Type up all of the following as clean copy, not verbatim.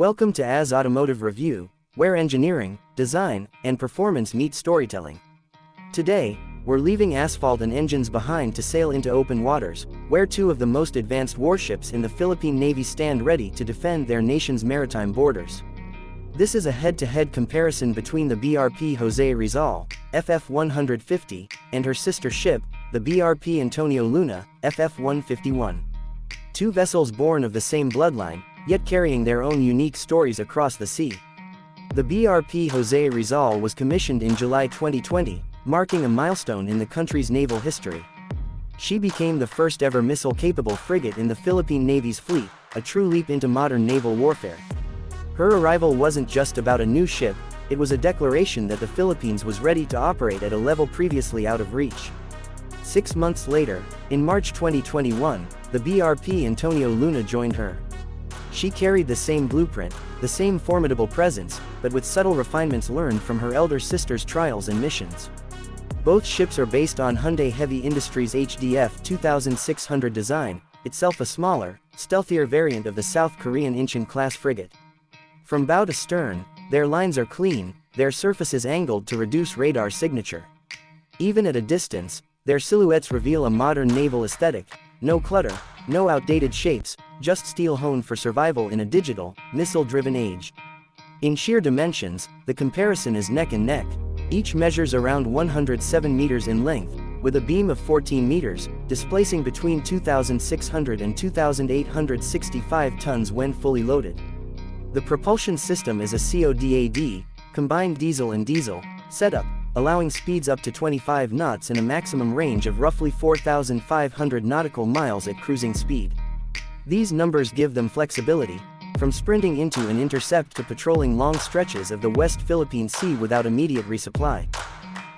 Welcome to Az Automotive Review, where engineering, design, and performance meet storytelling. Today, we're leaving asphalt and engines behind to sail into open waters, where two of the most advanced warships in the Philippine Navy stand ready to defend their nation's maritime borders. This is a head-to-head comparison between the BRP Jose Rizal, FF-150, and her sister ship, the BRP Antonio Luna, FF-151. Two vessels born of the same bloodline, yet carrying their own unique stories across the sea. The BRP Jose Rizal was commissioned in July 2020, marking a milestone in the country's naval history. She became the first-ever missile-capable frigate in the Philippine Navy's fleet, a true leap into modern naval warfare. Her arrival wasn't just about a new ship, it was a declaration that the Philippines was ready to operate at a level previously out of reach. 6 months later, in March 2021, the BRP Antonio Luna joined her. She carried the same blueprint, the same formidable presence, but with subtle refinements learned from her elder sister's trials and missions. Both ships are based on Hyundai Heavy Industries HDF 2600 design, itself a smaller, stealthier variant of the South Korean Incheon-class frigate. From bow to stern, their lines are clean, their surfaces angled to reduce radar signature. Even at a distance, their silhouettes reveal a modern naval aesthetic: no clutter, no outdated shapes, just steel honed for survival in a digital, missile-driven age. In sheer dimensions, the comparison is neck and neck. Each measures around 107 meters in length, with a beam of 14 meters, displacing between 2,600 and 2,865 tons when fully loaded. The propulsion system is a CODAD, combined diesel and diesel, setup, allowing speeds up to 25 knots and a maximum range of roughly 4,500 nautical miles at cruising speed. These numbers give them flexibility, from sprinting into and intercept to patrolling long stretches of the West Philippine Sea without immediate resupply.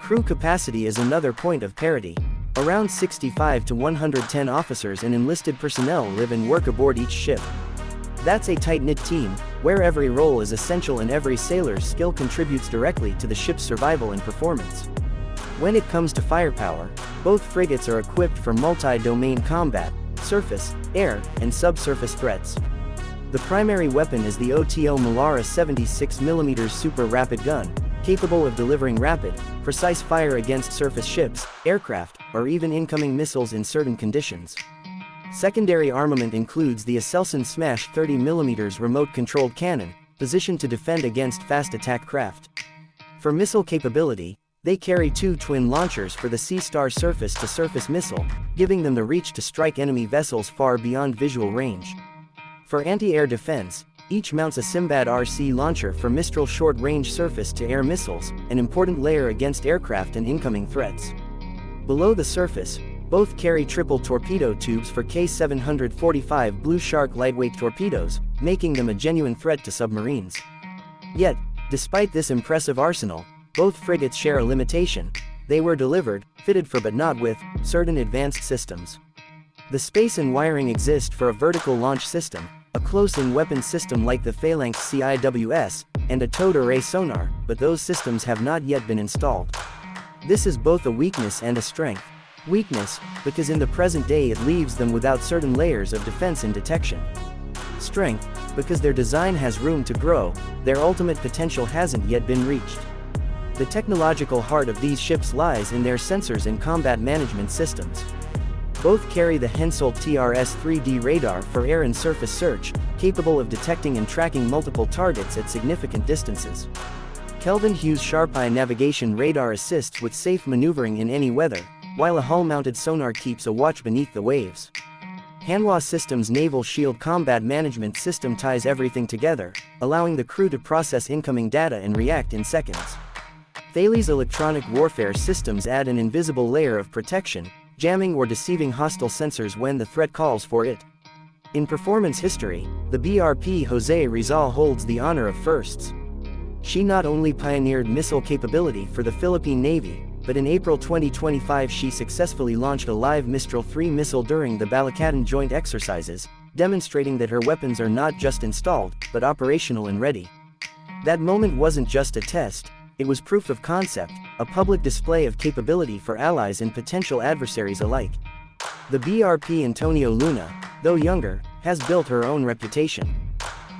Crew capacity is another point of parity. Around 65 to 110 officers and enlisted personnel live and work aboard each ship. That's a tight-knit team, where every role is essential and every sailor's skill contributes directly to the ship's survival and performance. When it comes to firepower, both frigates are equipped for multi-domain combat, surface, air, and subsurface threats. The primary weapon is the OTO Melara 76mm Super Rapid Gun, capable of delivering rapid, precise fire against surface ships, aircraft, or even incoming missiles in certain conditions. Secondary armament includes the Aselsan Smash 30mm remote-controlled cannon, positioned to defend against fast attack craft. For missile capability, they carry two twin launchers for the Sea Star surface-to-surface missile, giving them the reach to strike enemy vessels far beyond visual range. For anti-air defense, each mounts a Simbad RC launcher for Mistral short-range surface-to-air missiles, an important layer against aircraft and incoming threats. Below the surface, both carry triple torpedo tubes for K745 Blue Shark lightweight torpedoes, making them a genuine threat to submarines. Yet, despite this impressive arsenal, both frigates share a limitation: they were delivered, fitted for but not with, certain advanced systems. The space and wiring exist for a vertical launch system, a close-in weapon system like the Phalanx CIWS, and a towed array sonar, but those systems have not yet been installed. This is both a weakness and a strength. Weakness, because in the present day it leaves them without certain layers of defense and detection. Strength, because their design has room to grow, their ultimate potential hasn't yet been reached. The technological heart of these ships lies in their sensors and combat management systems. Both carry the Hensoldt TRS 3D radar for air and surface search, capable of detecting and tracking multiple targets at significant distances. Kelvin Hughes Sharp-Eye navigation radar assists with safe maneuvering in any weather, while a hull-mounted sonar keeps a watch beneath the waves. Hanwha Systems' Naval Shield Combat Management System ties everything together, allowing the crew to process incoming data and react in seconds. Thales' electronic warfare systems add an invisible layer of protection, jamming or deceiving hostile sensors when the threat calls for it. In performance history, the BRP Jose Rizal holds the honor of firsts. She not only pioneered missile capability for the Philippine Navy, but in April 2025 she successfully launched a live Mistral 3 missile during the Balikatan joint exercises, demonstrating that her weapons are not just installed, but operational and ready. That moment wasn't just a test, it was proof of concept, a public display of capability for allies and potential adversaries alike. The BRP Antonio Luna, though younger, has built her own reputation.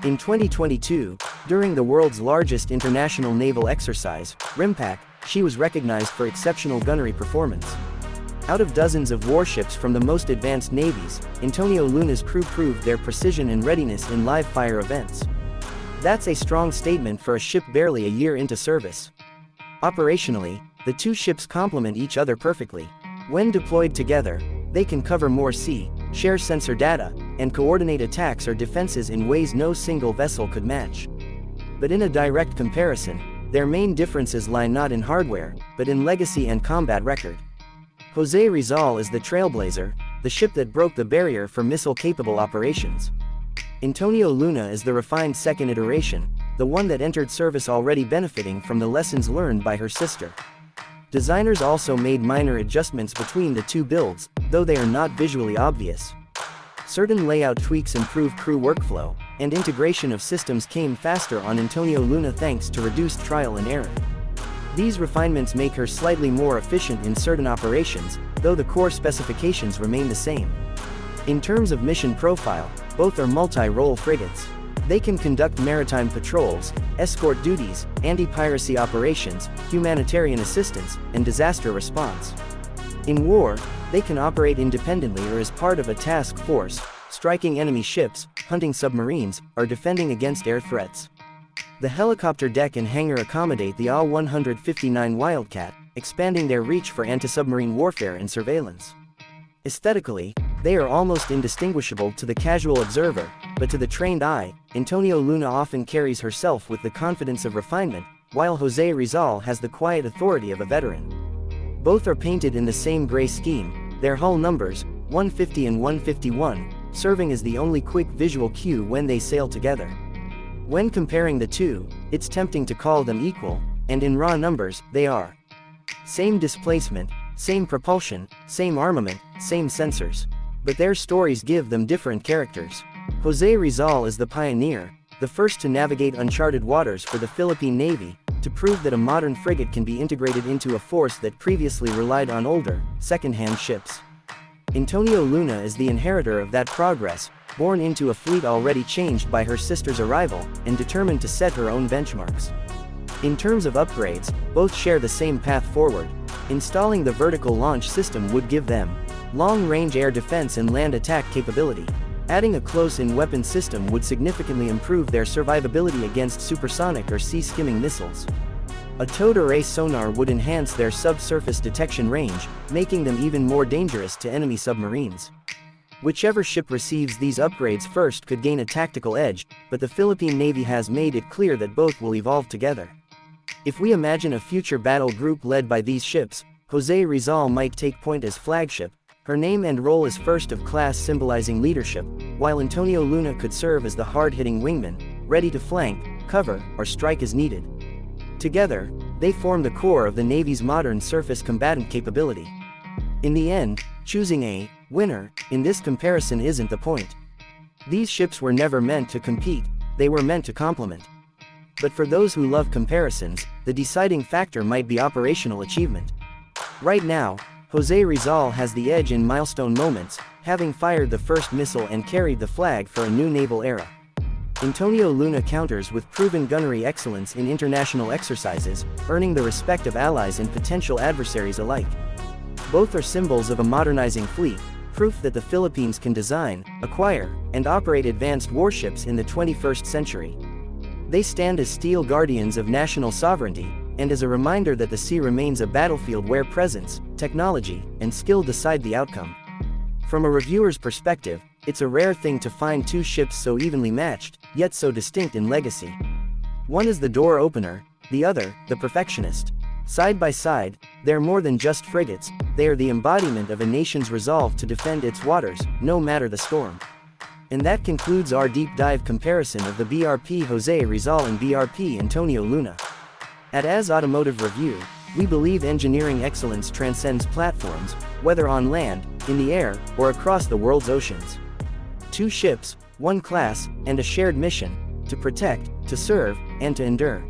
In 2022, during the world's largest international naval exercise, RIMPAC, she was recognized for exceptional gunnery performance. Out of dozens of warships from the most advanced navies, Antonio Luna's crew proved their precision and readiness in live-fire events. That's a strong statement for a ship barely a year into service. Operationally, the two ships complement each other perfectly. When deployed together, they can cover more sea, share sensor data, and coordinate attacks or defenses in ways no single vessel could match. But in a direct comparison, their main differences lie not in hardware, but in legacy and combat record. Jose Rizal is the trailblazer, the ship that broke the barrier for missile-capable operations. Antonio Luna is the refined second iteration, the one that entered service already benefiting from the lessons learned by her sister. Designers also made minor adjustments between the two builds, though they are not visually obvious. Certain layout tweaks improved crew workflow, and integration of systems came faster on Antonio Luna thanks to reduced trial and error. These refinements make her slightly more efficient in certain operations, though the core specifications remain the same. In terms of mission profile, both are multi-role frigates. They can conduct maritime patrols, escort duties, anti-piracy operations, humanitarian assistance, and disaster response. In war, they can operate independently or as part of a task force, striking enemy ships, hunting submarines, or defending against air threats. The helicopter deck and hangar accommodate the AW-159 Wildcat, expanding their reach for anti-submarine warfare and surveillance. Aesthetically, they are almost indistinguishable to the casual observer, but to the trained eye, Antonio Luna often carries herself with the confidence of refinement, while Jose Rizal has the quiet authority of a veteran. Both are painted in the same gray scheme, their hull numbers, 150 and 151, serving as the only quick visual cue when they sail together. When comparing the two, it's tempting to call them equal, and in raw numbers, they are. Same displacement, same propulsion, same armament, same sensors. But their stories give them different characters. Jose Rizal is the pioneer, the first to navigate uncharted waters for the Philippine Navy, to prove that a modern frigate can be integrated into a force that previously relied on older, second-hand ships. Antonio Luna is the inheritor of that progress, born into a fleet already changed by her sister's arrival, and determined to set her own benchmarks. In terms of upgrades, both share the same path forward. Installing the vertical launch system would give them long-range air defense and land attack capability. Adding a close-in weapon system would significantly improve their survivability against supersonic or sea-skimming missiles. A towed array sonar would enhance their subsurface detection range, making them even more dangerous to enemy submarines. Whichever ship receives these upgrades first could gain a tactical edge, but the Philippine Navy has made it clear that both will evolve together. If we imagine a future battle group led by these ships, Jose Rizal might take point as flagship, her name and role as first of class symbolizing leadership, while Antonio Luna could serve as the hard-hitting wingman, ready to flank, cover, or strike as needed. Together, they form the core of the Navy's modern surface combatant capability. In the end, choosing a winner in this comparison isn't the point. These ships were never meant to compete, they were meant to complement. But for those who love comparisons, the deciding factor might be operational achievement. Right now, Jose Rizal has the edge in milestone moments, having fired the first missile and carried the flag for a new naval era. Antonio Luna counters with proven gunnery excellence in international exercises, earning the respect of allies and potential adversaries alike. Both are symbols of a modernizing fleet, proof that the Philippines can design, acquire, and operate advanced warships in the 21st century. They stand as steel guardians of national sovereignty, and as a reminder that the sea remains a battlefield where presence, technology, and skill decide the outcome. From a reviewer's perspective, it's a rare thing to find two ships so evenly matched, yet so distinct in legacy. One is the door opener, the other, the perfectionist. Side by side, they're more than just frigates, they are the embodiment of a nation's resolve to defend its waters, no matter the storm. And that concludes our deep dive comparison of the BRP Jose Rizal and BRP Antonio Luna. At Az Automotive Review, we believe engineering excellence transcends platforms, whether on land, in the air, or across the world's oceans. Two ships, one class, and a shared mission: to protect, to serve, and to endure.